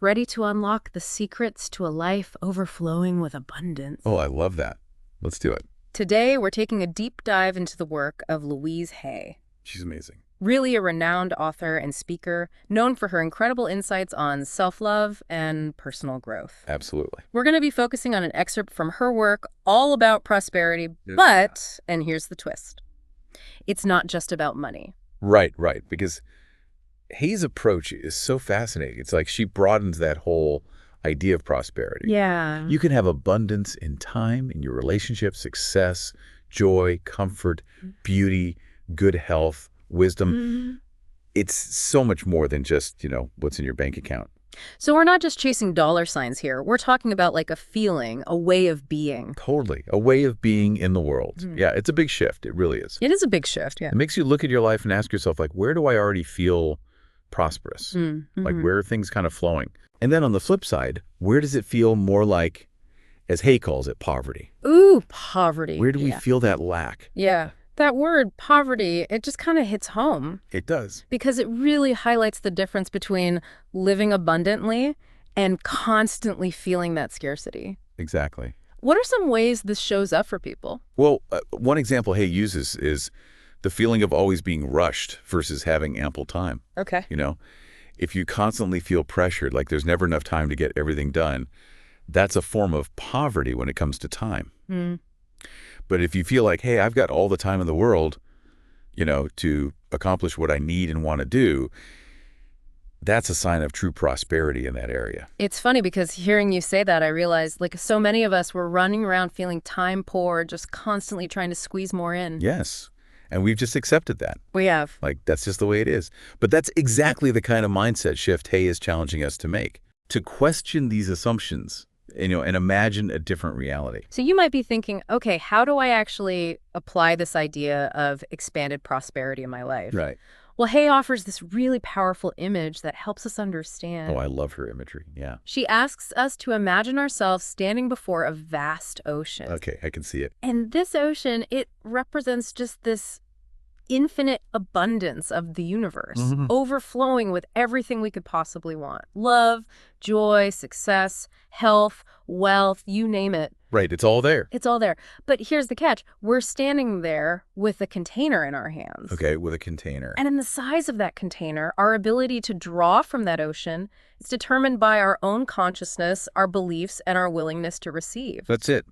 ready to unlock the secrets to a life overflowing with abundance. Oh, I love that. Let's do it. Today, we're taking a deep dive into the work of Louise Hay. She's amazing. Really a renowned author and speaker, known for her incredible insights on self-love and personal growth. Absolutely. We're going to be focusing on an excerpt from her work all about prosperity, but, and here's the twist, it's not just about money. Right. Because Hay's approach is so fascinating. It's like she broadens that whole idea of prosperity. Yeah. You can have abundance in time, in your relationship, success, joy, comfort, beauty, good health, wisdom. It's so much more than just, what's in your bank account. So we're not just chasing dollar signs here. We're talking about like a feeling, a way of being. Totally. A way of being in the world. Yeah, it's a big shift. It really is. It is a big shift, yeah. It makes you look at your life and ask yourself, like, where do I already feel prosperous? Like, where are things kind of flowing? And then on the flip side, where does it feel more like, as Hay calls it, poverty? Ooh, poverty. Where do we feel that lack? Yeah. That word, poverty, it just kind of hits home. It does. Because it really highlights the difference between living abundantly and constantly feeling that scarcity. Exactly. What are some ways this shows up for people? Well, one example Hay uses is the feeling of always being rushed versus having ample time. Okay. If you constantly feel pressured, like there's never enough time to get everything done, that's a form of poverty when it comes to time. But if you feel like, hey, I've got all the time in the world, to accomplish what I need and want to do, that's a sign of true prosperity in that area. It's funny because hearing you say that, I realized like so many of us were running around feeling time poor, just constantly trying to squeeze more in. Yes. And we've just accepted that. We have. Like, that's just the way it is. But that's exactly the kind of mindset shift Hay is challenging us to make, to question these assumptions, and imagine a different reality. So you might be thinking, okay, how do I actually apply this idea of expanded prosperity in my life? Right. Well, Hay offers this really powerful image that helps us understand. Oh, I love her imagery. Yeah. She asks us to imagine ourselves standing before a vast ocean. Okay, I can see it. And this ocean, it represents just this infinite abundance of the universe, overflowing with everything we could possibly want. Love, joy, success, health, wealth, you name it. Right, it's all there. It's all there. But here's the catch. We're standing there with a container in our hands. Okay, with a container. And in the size of that container, our ability to draw from that ocean is determined by our own consciousness, our beliefs, and our willingness to receive. That's it.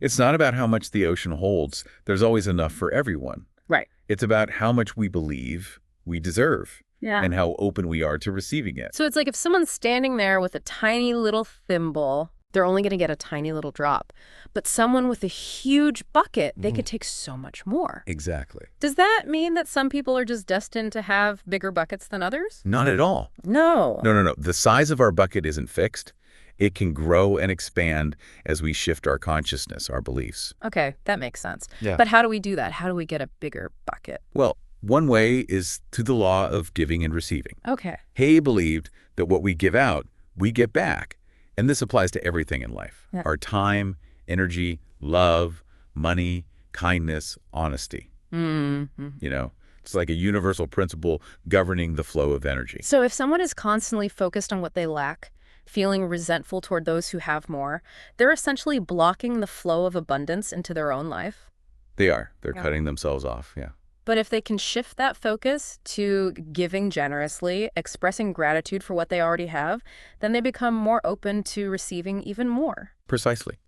It's not about how much the ocean holds. There's always enough for everyone. Right. It's about how much we believe we deserve. Yeah. And how open we are to receiving it. So it's like if someone's standing there with a tiny little thimble, they're only going to get a tiny little drop. But someone with a huge bucket, they could take so much more. Exactly. Does that mean that some people are just destined to have bigger buckets than others? Not at all. No. No. The size of our bucket isn't fixed. It can grow and expand as we shift our consciousness, our beliefs. Okay, that makes sense. Yeah. But how do we do that? How do we get a bigger bucket? Well, one way is through the law of giving and receiving. Okay. Hay believed that what we give out, we get back. And this applies to everything in life. Yeah. Our time, energy, love, money, kindness, honesty. It's like a universal principle governing the flow of energy. So if someone is constantly focused on what they lack, feeling resentful toward those who have more, they're essentially blocking the flow of abundance into their own life. They are. They're cutting themselves off, yeah. But if they can shift that focus to giving generously, expressing gratitude for what they already have, then they become more open to receiving even more. Precisely.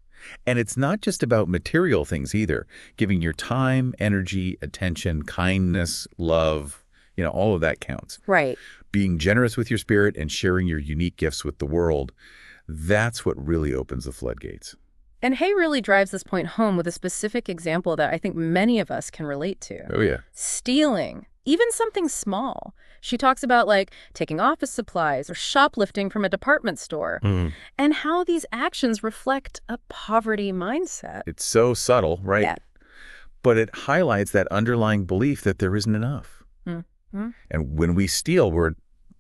And it's not just about material things either. Giving your time, energy, attention, kindness, love, all of that counts. Right. Being generous with your spirit and sharing your unique gifts with the world, that's what really opens the floodgates. And Hay really drives this point home with a specific example that I think many of us can relate to. Oh, yeah. Stealing, even something small. She talks about like taking office supplies or shoplifting from a department store and how these actions reflect a poverty mindset. It's so subtle, right? Yeah. But it highlights that underlying belief that there isn't enough. And when we steal, we're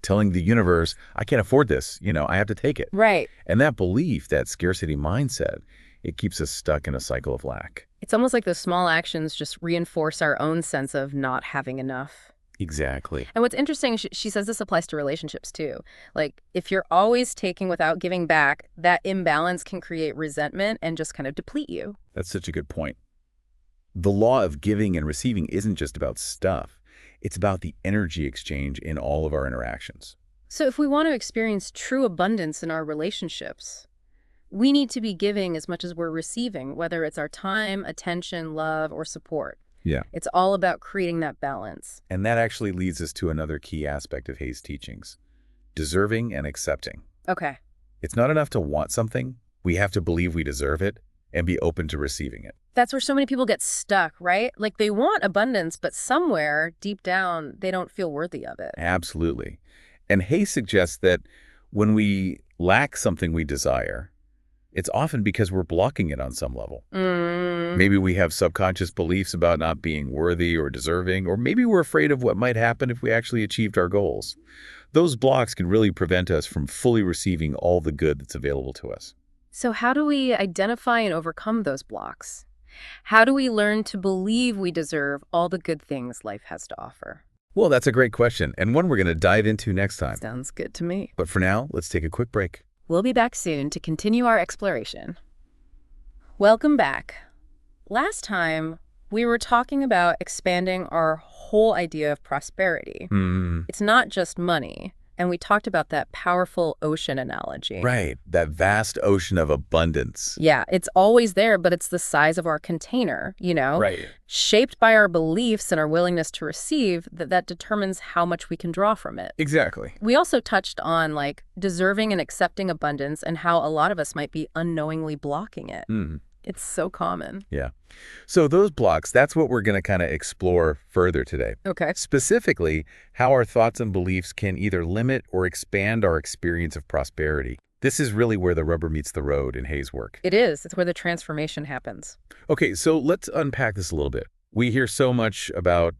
telling the universe, I can't afford this. I have to take it. Right. And that belief, that scarcity mindset, it keeps us stuck in a cycle of lack. It's almost like those small actions just reinforce our own sense of not having enough. Exactly. And what's interesting, she says this applies to relationships too. Like, if you're always taking without giving back, that imbalance can create resentment and just kind of deplete you. That's such a good point. The law of giving and receiving isn't just about stuff. It's about the energy exchange in all of our interactions. So if we want to experience true abundance in our relationships, we need to be giving as much as we're receiving, whether it's our time, attention, love, or support. Yeah. It's all about creating that balance. And that actually leads us to another key aspect of Hay's teachings, deserving and accepting. Okay. It's not enough to want something. We have to believe we deserve it and be open to receiving it. That's where so many people get stuck, right? Like, they want abundance, but somewhere deep down, they don't feel worthy of it. Absolutely. And Hay suggests that when we lack something we desire, it's often because we're blocking it on some level. Maybe we have subconscious beliefs about not being worthy or deserving, or maybe we're afraid of what might happen if we actually achieved our goals. Those blocks can really prevent us from fully receiving all the good that's available to us. So how do we identify and overcome those blocks? How do we learn to believe we deserve all the good things life has to offer? Well, that's a great question, and one we're going to dive into next time. Sounds good to me. But for now, let's take a quick break. We'll be back soon to continue our exploration. Welcome back. Last time, we were talking about expanding our whole idea of prosperity. It's not just money. And we talked about that powerful ocean analogy. Right, that vast ocean of abundance. Yeah, it's always there, but it's the size of our container, you know? Right. Shaped by our beliefs and our willingness to receive, that determines how much we can draw from it. Exactly. We also touched on, like, deserving and accepting abundance and how a lot of us might be unknowingly blocking it. It's so common. Yeah. So those blocks, that's what we're going to kind of explore further today. Okay. Specifically, how our thoughts and beliefs can either limit or expand our experience of prosperity. This is really where the rubber meets the road in Hay's work. It is. It's where the transformation happens. Okay, so let's unpack this a little bit. We hear so much about,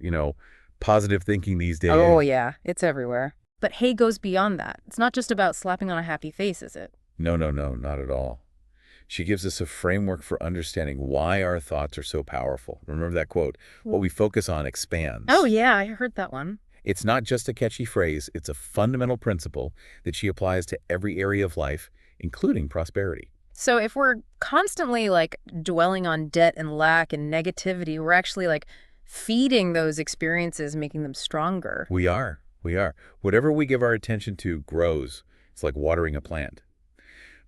positive thinking these days. Oh, yeah. It's everywhere. But Hay goes beyond that. It's not just about slapping on a happy face, is it? No, not at all. She gives us a framework for understanding why our thoughts are so powerful. Remember that quote, what we focus on expands. Oh, yeah, I heard that one. It's not just a catchy phrase, it's a fundamental principle that she applies to every area of life, including prosperity. So if we're constantly, like, dwelling on debt and lack and negativity, we're actually, like, feeding those experiences, making them stronger. We are. Whatever we give our attention to grows. It's like watering a plant.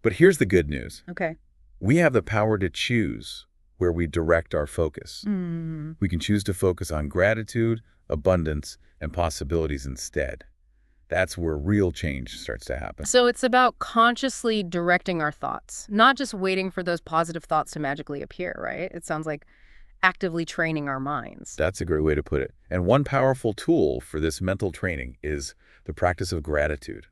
But here's the good news. Okay. We have the power to choose where we direct our focus. We can choose to focus on gratitude, abundance, and possibilities instead. That's where real change starts to happen. So it's about consciously directing our thoughts, not just waiting for those positive thoughts to magically appear, right? It sounds like actively training our minds. That's a great way to put it. And one powerful tool for this mental training is the practice of gratitude.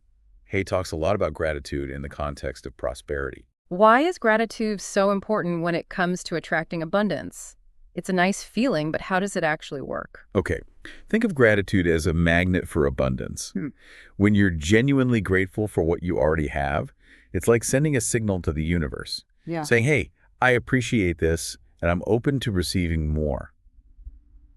Hay talks a lot about gratitude in the context of prosperity. Why is gratitude so important when it comes to attracting abundance? It's a nice feeling, but how does it actually work? Okay, think of gratitude as a magnet for abundance. When you're genuinely grateful for what you already have, it's like sending a signal to the universe, saying, hey, I appreciate this, and I'm open to receiving more.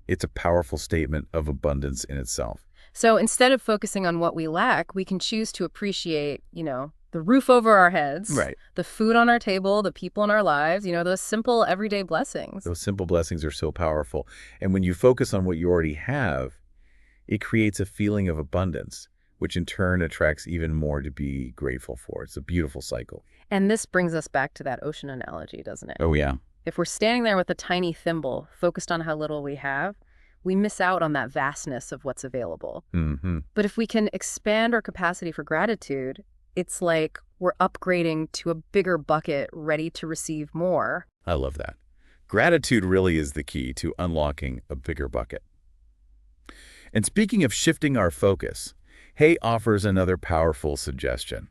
It's a powerful statement of abundance in itself. So instead of focusing on what we lack, we can choose to appreciate, the roof over our heads, Right. the food on our table, the people in our lives, those simple everyday blessings. Those simple blessings are so powerful. And when you focus on what you already have, it creates a feeling of abundance, which in turn attracts even more to be grateful for. It's a beautiful cycle. And this brings us back to that ocean analogy, doesn't it? Oh, yeah. If we're standing there with a tiny thimble, focused on how little we have, we miss out on that vastness of what's available. But if we can expand our capacity for gratitude, it's like we're upgrading to a bigger bucket ready to receive more. I love that. Gratitude really is the key to unlocking a bigger bucket. And speaking of shifting our focus, Hay offers another powerful suggestion.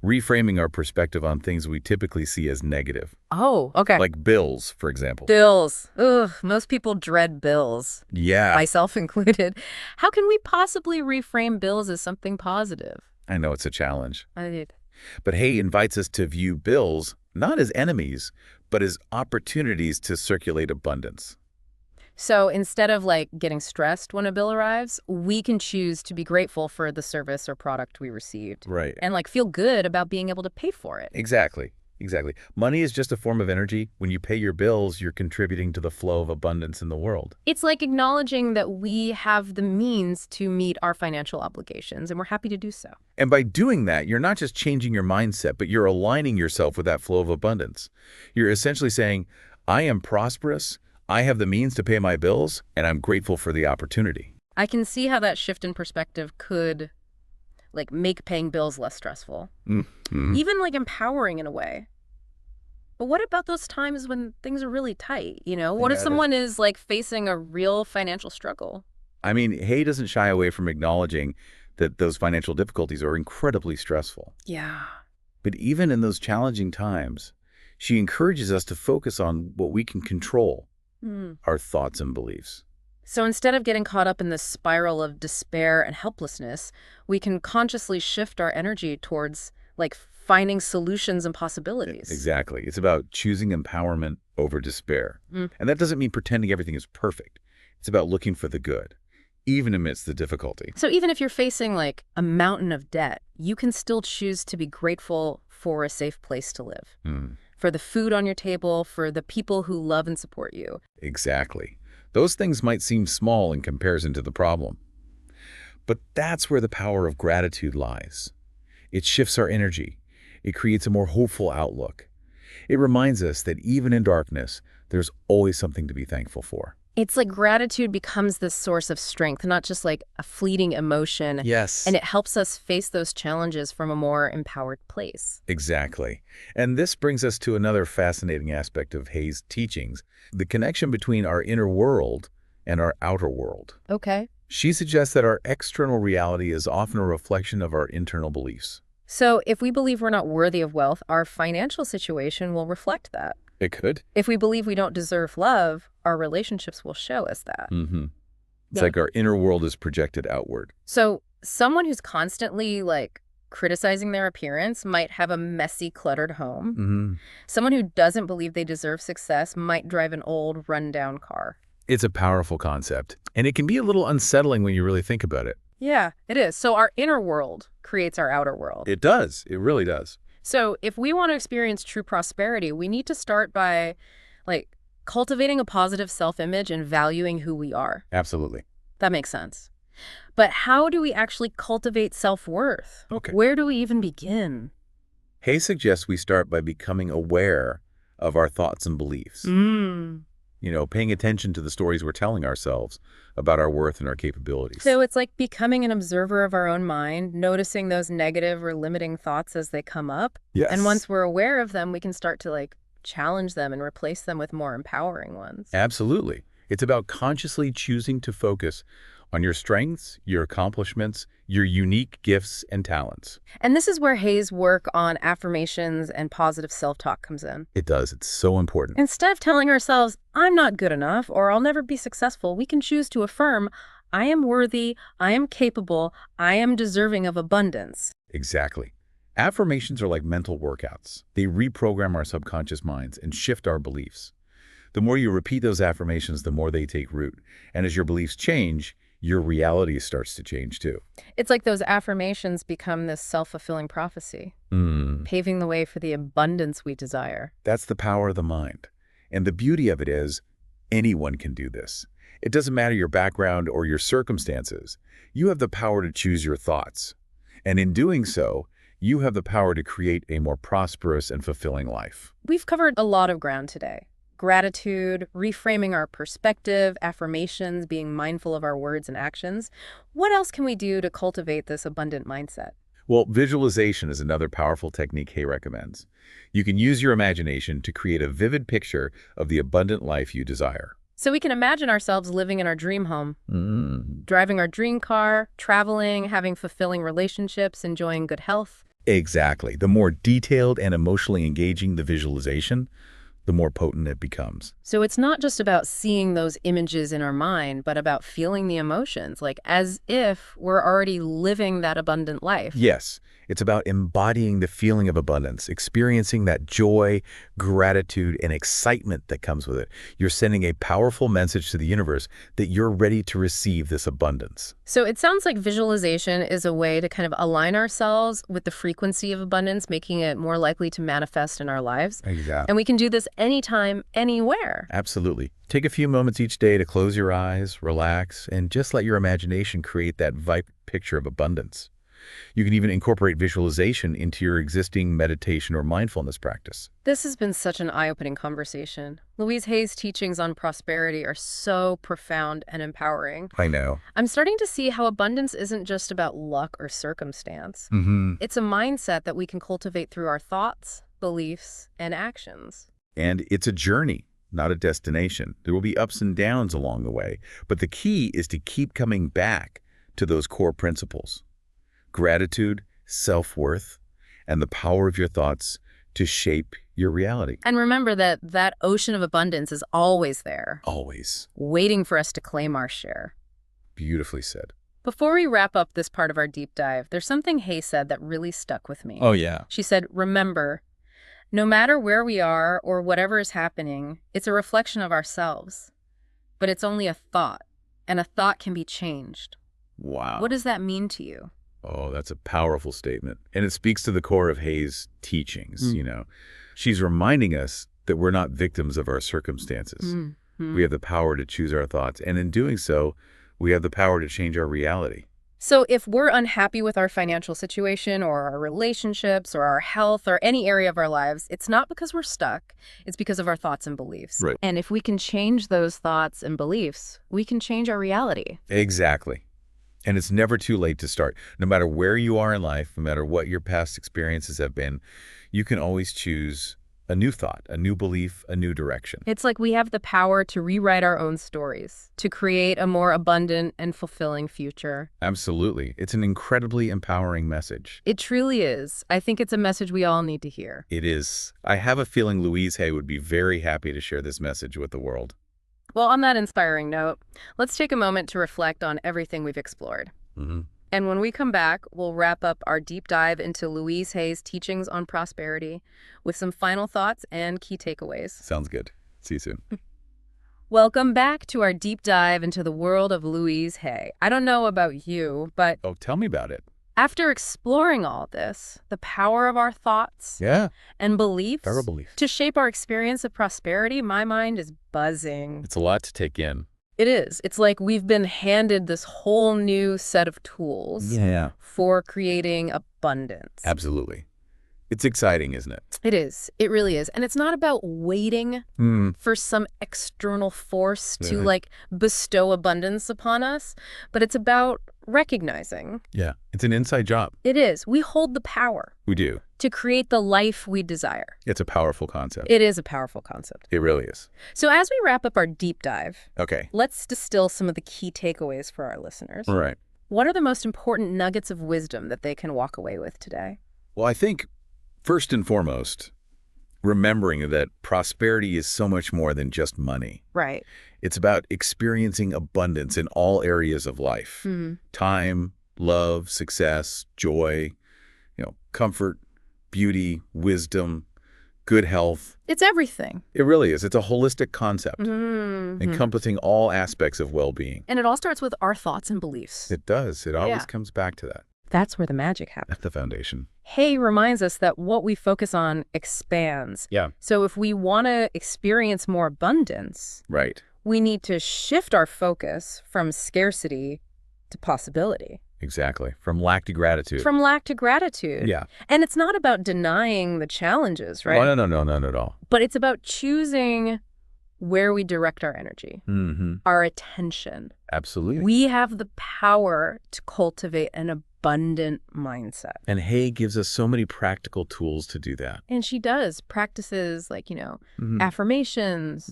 Reframing our perspective on things we typically see as negative. Oh, okay. Like bills, for example. Bills. Ugh, most people dread bills. Yeah. Myself included. How can we possibly reframe bills as something positive? I know it's a challenge. I But Hay invites us to view bills not as enemies, but as opportunities to circulate abundance. So instead of like getting stressed when a bill arrives, we can choose to be grateful for the service or product we received. Right. And like feel good about being able to pay for it. Exactly. Exactly. Money is just a form of energy. When you pay your bills, you're contributing to the flow of abundance in the world. It's like acknowledging that we have the means to meet our financial obligations, and we're happy to do so. And by doing that, you're not just changing your mindset, but you're aligning yourself with that flow of abundance. You're essentially saying, I am prosperous, I have the means to pay my bills, and I'm grateful for the opportunity. I can see how that shift in perspective could like make paying bills less stressful, even like empowering in a way. But what about those times when things are really tight, you know? What if someone is like facing a real financial struggle? I mean, Hay doesn't shy away from acknowledging that those financial difficulties are incredibly stressful. Yeah. But even in those challenging times, she encourages us to focus on what we can control, our thoughts and beliefs. So instead of getting caught up in this spiral of despair and helplessness, we can consciously shift our energy towards like finding solutions and possibilities. Exactly. It's about choosing empowerment over despair. And that doesn't mean pretending everything is perfect. It's about looking for the good, even amidst the difficulty. So even if you're facing like a mountain of debt, you can still choose to be grateful for a safe place to live, for the food on your table, for the people who love and support you. Exactly. Those things might seem small in comparison to the problem. But that's where the power of gratitude lies. It shifts our energy. It creates a more hopeful outlook. It reminds us that even in darkness, there's always something to be thankful for. It's like gratitude becomes this source of strength, not just like a fleeting emotion. Yes. And it helps us face those challenges from a more empowered place. Exactly. And this brings us to another fascinating aspect of Hay's teachings, the connection between our inner world and our outer world. Okay. She suggests that our external reality is often a reflection of our internal beliefs. So if we believe we're not worthy of wealth, our financial situation will reflect that. It could. If we believe we don't deserve love, our relationships will show us that. It's like our inner world is projected outward. So someone who's constantly like criticizing their appearance might have a messy, cluttered home. Someone who doesn't believe they deserve success might drive an old, rundown car. It's a powerful concept, and it can be a little unsettling when you really think about it. Yeah, it is. So our inner world creates our outer world. It does. It really does. So if we want to experience true prosperity, we need to start by like cultivating a positive self-image and valuing who we are. Absolutely. That makes sense. But how do we actually cultivate self-worth? Okay. Where do we even begin? Hay suggests we start by becoming aware of our thoughts and beliefs. You know, paying attention to the stories we're telling ourselves about our worth and our capabilities. So it's like becoming an observer of our own mind, noticing those negative or limiting thoughts as they come up. Yes. And once we're aware of them, we can start to like challenge them and replace them with more empowering ones. Absolutely. It's about consciously choosing to focus on your strengths, your accomplishments, your unique gifts and talents. And this is where Hay's work on affirmations and positive self-talk comes in. It does. It's so important. Instead of telling ourselves, I'm not good enough, or I'll never be successful, we can choose to affirm, I am worthy, I am capable, I am deserving of abundance. Exactly. Affirmations are like mental workouts. They reprogram our subconscious minds and shift our beliefs. The more you repeat those affirmations, the more they take root. And as your beliefs change, your reality starts to change too. It's like those affirmations become this self-fulfilling prophecy, paving the way for the abundance we desire. That's the power of the mind. And the beauty of it is, anyone can do this. It doesn't matter your background or your circumstances. You have the power to choose your thoughts. And in doing so, you have the power to create a more prosperous and fulfilling life. We've covered a lot of ground today. Gratitude, reframing our perspective, affirmations, being mindful of our words and actions. What else can we do to cultivate this abundant mindset? Well, visualization is another powerful technique Hay recommends. You can use your imagination to create a vivid picture of the abundant life you desire. So we can imagine ourselves living in our dream home, driving our dream car, traveling, having fulfilling relationships, enjoying good health. Exactly. The more detailed and emotionally engaging the visualization, the more potent it becomes. So it's not just about seeing those images in our mind, but about feeling the emotions, like as if we're already living that abundant life. Yes, It's about embodying the feeling of abundance, experiencing that joy, gratitude, and excitement that comes with it. You're sending a powerful message to the universe that you're ready to receive this abundance. So it sounds like visualization is a way to kind of align ourselves with the frequency of abundance, making it more likely to manifest in our lives. Exactly. And we can do this anytime, anywhere. Absolutely. Take a few moments each day to close your eyes, relax, and just let your imagination create that vibrant picture of abundance. You can even incorporate visualization into your existing meditation or mindfulness practice. This has been such an eye-opening conversation. Louise Hay's teachings on prosperity are so profound and empowering. I know. I'm starting to see how abundance isn't just about luck or circumstance. It's a mindset that we can cultivate through our thoughts, beliefs, and actions. And it's a journey, not a destination. There will be ups and downs along the way, but the key is to keep coming back to those core principles: gratitude, self-worth, and the power of your thoughts to shape your reality. And remember that that ocean of abundance is always there, Always. waiting for us to claim our share. Beautifully said. Before we wrap up this part of our deep dive, there's something Hay said that really stuck with me. Oh, yeah. She said, remember, no matter where we are or whatever is happening, it's a reflection of ourselves. But it's only a thought, and a thought can be changed. Wow. What does that mean to you? Oh, that's a powerful statement. And it speaks to the core of Hay's teachings, She's reminding us that we're not victims of our circumstances. We have the power to choose our thoughts. And in doing so, we have the power to change our reality. So if we're unhappy with our financial situation or our relationships or our health or any area of our lives, it's not because we're stuck. It's because of our thoughts and beliefs. Right. And if we can change those thoughts and beliefs, we can change our reality. Exactly. And it's never too late to start. No matter where you are in life, no matter what your past experiences have been, you can always choose a new thought, a new belief, a new direction. It's like we have the power to rewrite our own stories, to create a more abundant and fulfilling future. Absolutely. It's an incredibly empowering message. It truly is. I think it's a message we all need to hear. It is. I have a feeling Louise Hay would be very happy to share this message with the world. Well, on that inspiring note, let's take a moment to reflect on everything we've explored. And when we come back, we'll wrap up our deep dive into Louise Hay's teachings on prosperity with some final thoughts and key takeaways. Sounds good. See you soon. Welcome back to our deep dive into the world of Louise Hay. I don't know about you, but Oh, tell me about it. after exploring all this, the power of our thoughts Yeah. and beliefs Power belief. to shape our experience of prosperity, my mind is buzzing. It's a lot to take in. It is. It's like we've been handed this whole new set of tools Yeah. for creating abundance. Absolutely. It's exciting, isn't it? It is. It really is. And it's not about waiting for some external force to like bestow abundance upon us, but it's about recognizing. Yeah. It's an inside job. It is. We hold the power We do. to create the life we desire. It's a powerful concept. It is a powerful concept. It really is. So as we wrap up our deep dive, Okay. let's distill some of the key takeaways for our listeners. All right. What are the most important nuggets of wisdom that they can walk away with today? Well, I think first and foremost, remembering that prosperity is so much more than just money. Right. It's about experiencing abundance in all areas of life. Time, love, success, joy, comfort, beauty, wisdom, good health. It's everything. It really is. It's a holistic concept encompassing all aspects of well-being. And it all starts with our thoughts and beliefs. It does. It always comes back to that. That's where the magic happens. That's the foundation. Hay reminds us that what we focus on expands. Yeah. So if we want to experience more abundance, Right. we need to shift our focus from scarcity to possibility. Exactly. From lack to gratitude. From lack to gratitude. Yeah. And it's not about denying the challenges, right? Oh, no, not at all. But it's about choosing where we direct our energy, our attention. Absolutely. We have the power to cultivate an abundant mindset. And Hay gives us so many practical tools to do that. And she does practices like, affirmations,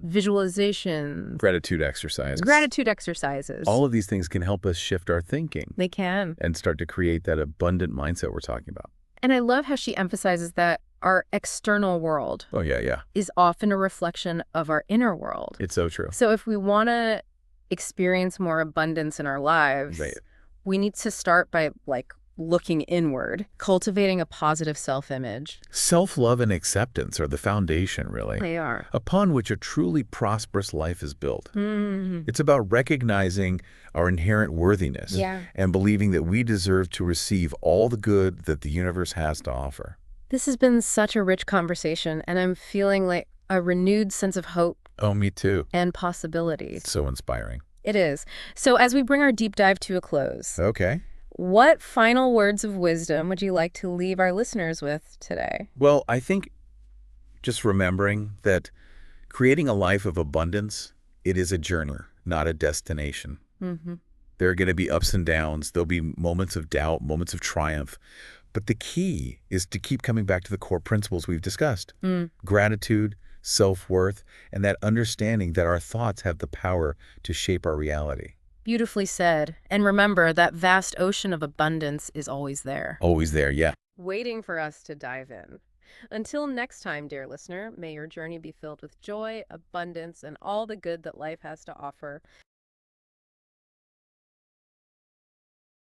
visualizations, Gratitude exercises. gratitude exercises. All of these things can help us shift our thinking They can. and start to create that abundant mindset we're talking about. And I love how she emphasizes that our external world Oh, yeah. is often a reflection of our inner world. It's so true. So if we want to experience more abundance in our lives, Right. we need to start by looking inward, cultivating a positive self-image. Self-love and acceptance are the foundation, really, They are. upon which a truly prosperous life is built. Mm. It's about recognizing our inherent worthiness Yeah. and believing that we deserve to receive all the good that the universe has to offer. This has been such a rich conversation, and I'm feeling like a renewed sense of hope Oh, me too. and possibility. It's so inspiring. It is. So as we bring our deep dive to a close, Okay. what final words of wisdom would you like to leave our listeners with today? Well, I think just remembering that creating a life of abundance, it is a journey, not a destination. Mm-hmm. There are going to be ups and downs. There'll be moments of doubt, moments of triumph. But the key is to keep coming back to the core principles we've discussed. Gratitude, self-worth, and that understanding that our thoughts have the power to shape our reality. Beautifully said. And remember, that vast ocean of abundance is always there, Always there, yeah. waiting for us to dive in. Until next time, dear listener, may your journey be filled with joy, abundance, and all the good that life has to offer.